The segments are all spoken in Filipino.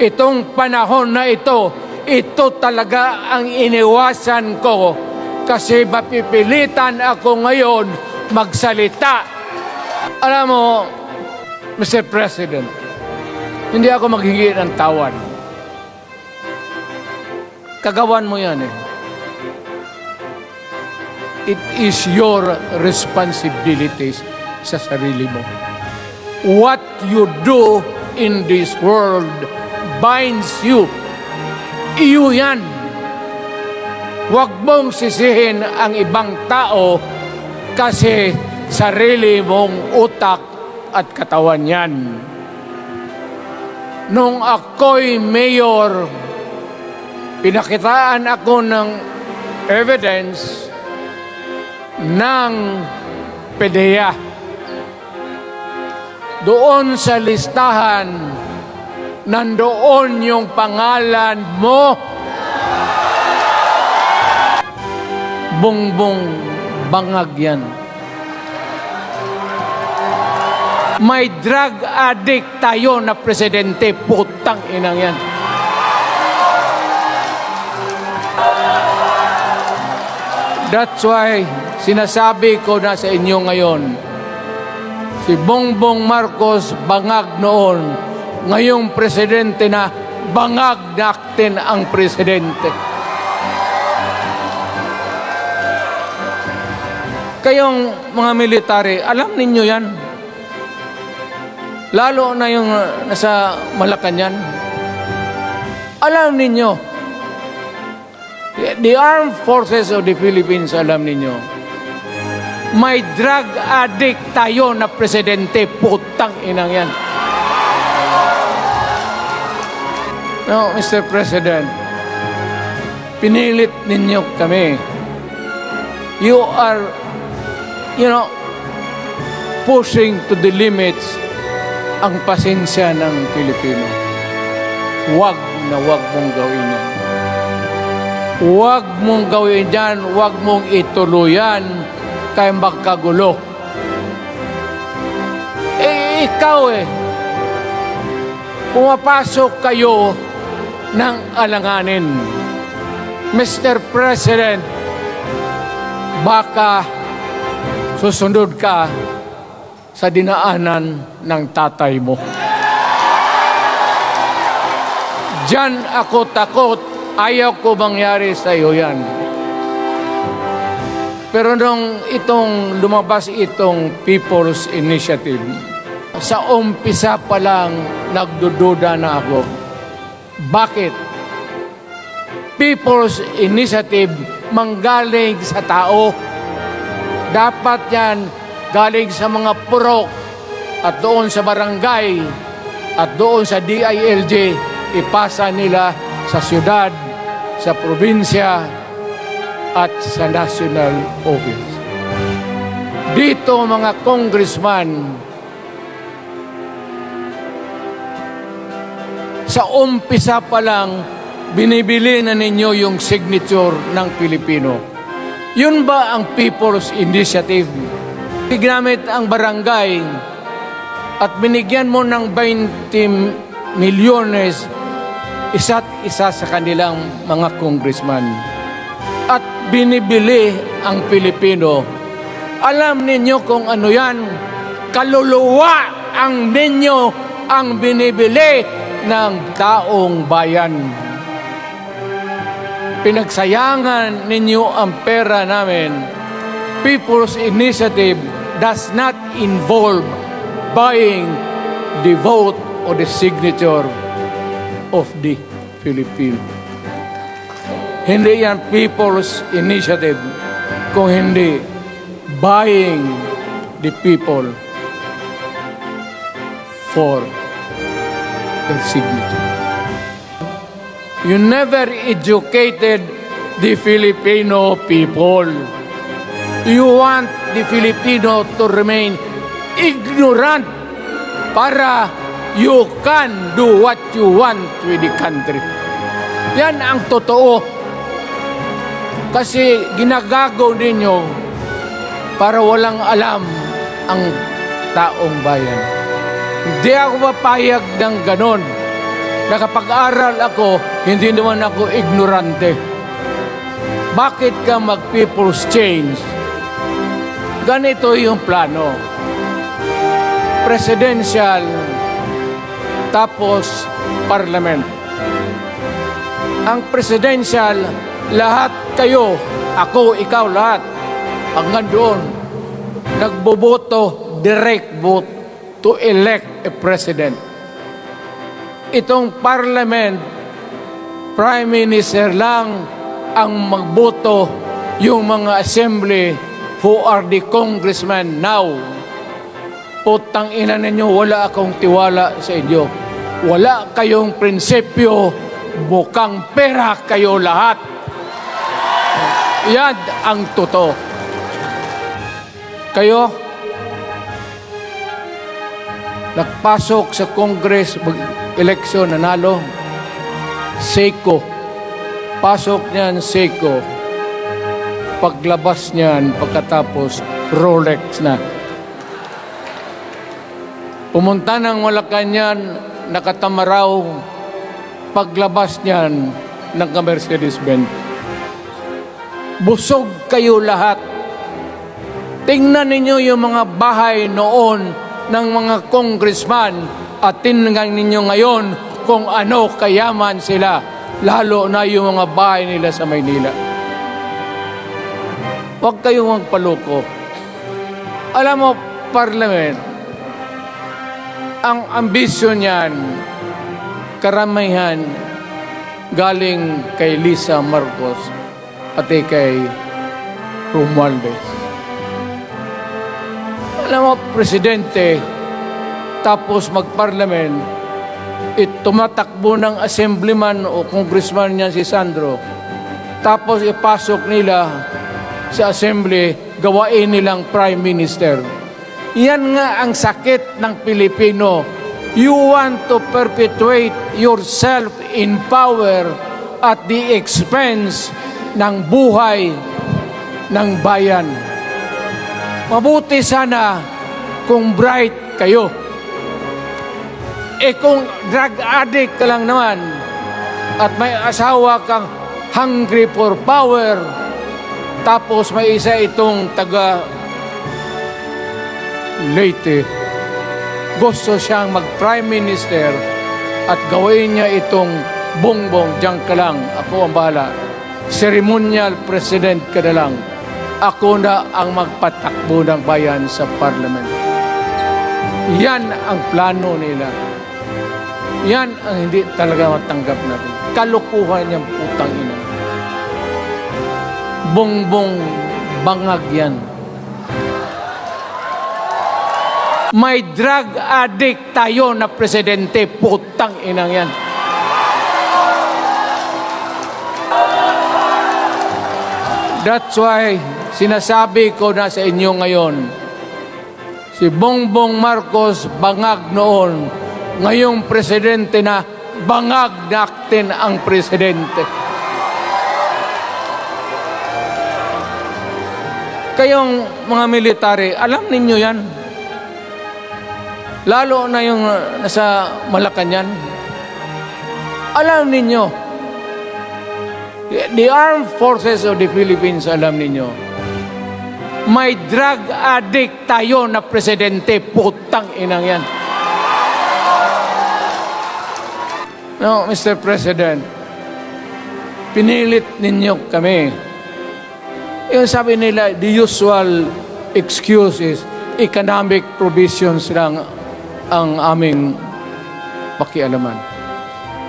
itong panahon na ito talaga ang iniwasan ko kasi mapipilitan ako ngayon magsalita. Alam mo, Mr. President, hindi ako maghingi ng tawad. Kagawan mo yan eh. It is your responsibilities sa sarili mo. What you do in this world binds you. Iyo yan. Huwag mong sisihin ang ibang tao kasi sarili mong utak at katawan yan. Nung ako'y mayor, pinakitaan ako ng evidence ng PDEA. Doon sa listahan, nandoon yung pangalan mo. Bongbong Bangag yan. May drug addict tayo na presidente, putang inang yan. That's why sinasabi ko na sa inyo ngayon, si Bongbong Marcos bangag noon, ngayong presidente na bangag natin ang presidente. Kayong mga military, alam ninyo yan. Lalo na yung nasa Malacanang. Alam ninyo. The Armed Forces of the Philippines, alam ninyo. May drug addict tayo na presidente, putang inang yan. No, Mr. President, pinilit ninyo kami. You are pushing to the limits ang pasensya ng Pilipino. Huwag mong gawin yan. Huwag mong gawin yan, huwag mong ituluyan kaya magkagulo. Ikaw pumapasok kayo ng alanganin. Mr. President, baka susunod ka sa dinaanan ng tatay mo. Diyan ako takot. Ayaw ko mangyari sa iyo yan. Pero nung lumabas itong People's Initiative, sa umpisa pa lang nagdududa na ako. Bakit? People's Initiative manggaling sa tao. Dapat yan galing sa mga purok at doon sa barangay at doon sa DILG, ipasa nila sa syudad, sa probinsya at sa national office. Dito mga congressman, sa umpisa pa lang, binibili na ninyo yung signature ng Pilipino. Yun ba ang People's Initiative? Ginamit ang barangay at binigyan mo ng 20 milyones isa't isa sa kanilang mga congressman. At binibili ang Pilipino. Alam ninyo kung ano yan? Kaluluwa ang ninyo ang binibili ng taong bayan. Pinagsayangan ninyo ang pera namin. People's Initiative does not involve buying the vote or the signature of the Filipino. Hindi yan People's Initiative kung hindi buying the people for their signature. You never educated the Filipino people. You want the Filipino to remain ignorant para you can do what you want with the country. Yan ang totoo. Kasi ginagago ninyo para walang alam ang taong bayan. Hindi ako mapayag ng ganon na Nakapag-aral ako, hindi naman ako ignorante. Bakit ka mag-people's change? Ganito yung plano. Presidential, tapos parliament. Ang presidential, lahat kayo, ako, ikaw, lahat, hanggang doon, nagboboto, direct vote to elect a president. Itong parliament, prime minister lang ang magboto, yung mga assembly who are the congressmen now. Putang ina ninyo, wala akong tiwala sa inyo. Wala kayong prinsipyo, bukang pera kayo lahat. Yan ang totoo. Kayo, nagpasok sa Congress, eleksyon, nanalo, Seiko. Pasok niyan, Seiko. Paglabas niyan, pagkatapos, Rolex na. Pumunta ng Malacanang, nakatamaraw, paglabas niyan, nagka-Mercedes-Benz. Busog kayo lahat. Tingnan ninyo yung mga bahay noon ng mga congressman at tingnan ninyo ngayon kung ano kayaman sila, lalo na yung mga bahay nila sa Maynila. Huwag kayong magpaloko. Alam mo, parliament, ang ambisyon niyan, karamihan galing kay Lisa Marcos at kay Romualdez. Alam mo, presidente, tapos mag-parliament, tumatakbo ng assemblyman o congressman niyan si Sandro, tapos ipasok nila sa assembly, gawain nilang prime minister. Yan nga ang sakit ng Pilipino. You want to perpetuate yourself in power at the expense ng buhay ng bayan. Mabuti sana kung bright kayo. Kung drug addict ka lang naman at may asawa kang hungry for power, tapos may isa itong taga Leyte, gusto siyang mag-prime minister at gawin niya itong bongbong, diyan ka lang, ako ang bahala. Ceremonial president ka na lang. Ako na ang magpatakbo ng bayan sa parliament. Yan ang plano nila. Yan ang hindi talaga matanggap natin. Kalukuhan niyang putang ina. Bongbong bangag yan. May drug addict tayo na presidente, putang inang yan. That's why sinasabi ko na sa inyo ngayon, si Bongbong Marcos bangag noon, ngayong presidente na, bangag natin ang presidente. Kayong mga military, alam ninyo yan. Lalo na yung nasa Malacanang. Alam ninyo, the armed forces of the Philippines, alam ninyo, may drug addict tayo na presidente, putang inang yan. No, Mr. President, pinilit ninyo kami. Yung sabi nila, the usual excuses, economic provisions lang ang aming pakialaman.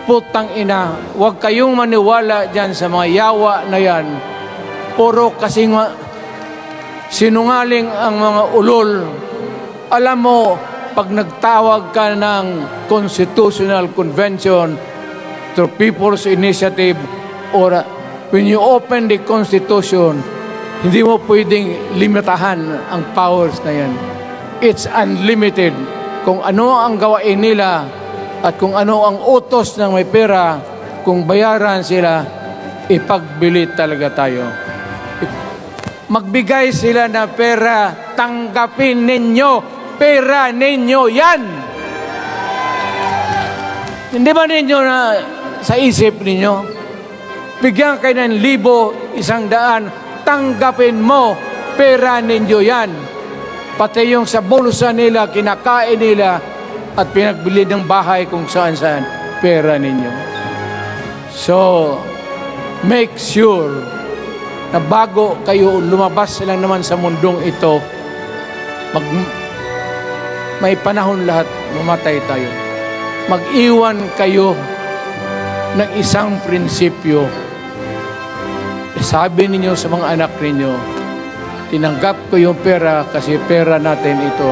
Putang ina, huwag kayong maniwala dyan sa mga yawa na yan. Puro kasing sinungaling ang mga ulol. Alam mo, pag nagtawag ka ng Constitutional Convention through People's Initiative or when you open the Constitution, hindi mo pwedeng limitahan ang powers na yan. It's unlimited. Kung ano ang gawain nila at kung ano ang utos ng may pera, kung bayaran sila, ipagbili talaga tayo. Magbigay sila ng pera, tanggapin ninyo. Pera ninyo yan. Hindi ba ninyo na sa isip ninyo? Bigyan kayo ng 1,100, tanggapin mo, pera ninyo yan. Pati yung sa bulsa nila, kinakain nila, at pinagbili ng bahay kung saan-saan, pera ninyo. So, make sure na bago kayo lumabas lang naman sa mundong ito, may panahon lahat, mamatay tayo. Mag-iwan kayo ng isang prinsipyo. Sabi ninyo sa mga anak ninyo, tinanggap ko yung pera kasi pera natin ito,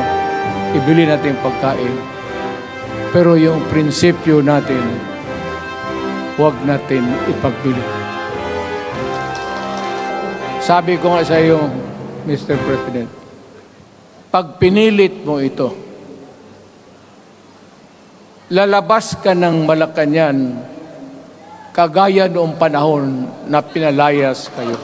ibili natin pagkain. Pero yung prinsipyo natin, huwag natin ipagbili. Sabi ko nga sa iyo, Mr. President, pag pinilit mo ito, lalabas ka ng Malacanang kagaya noong panahon na pinalayas kayo.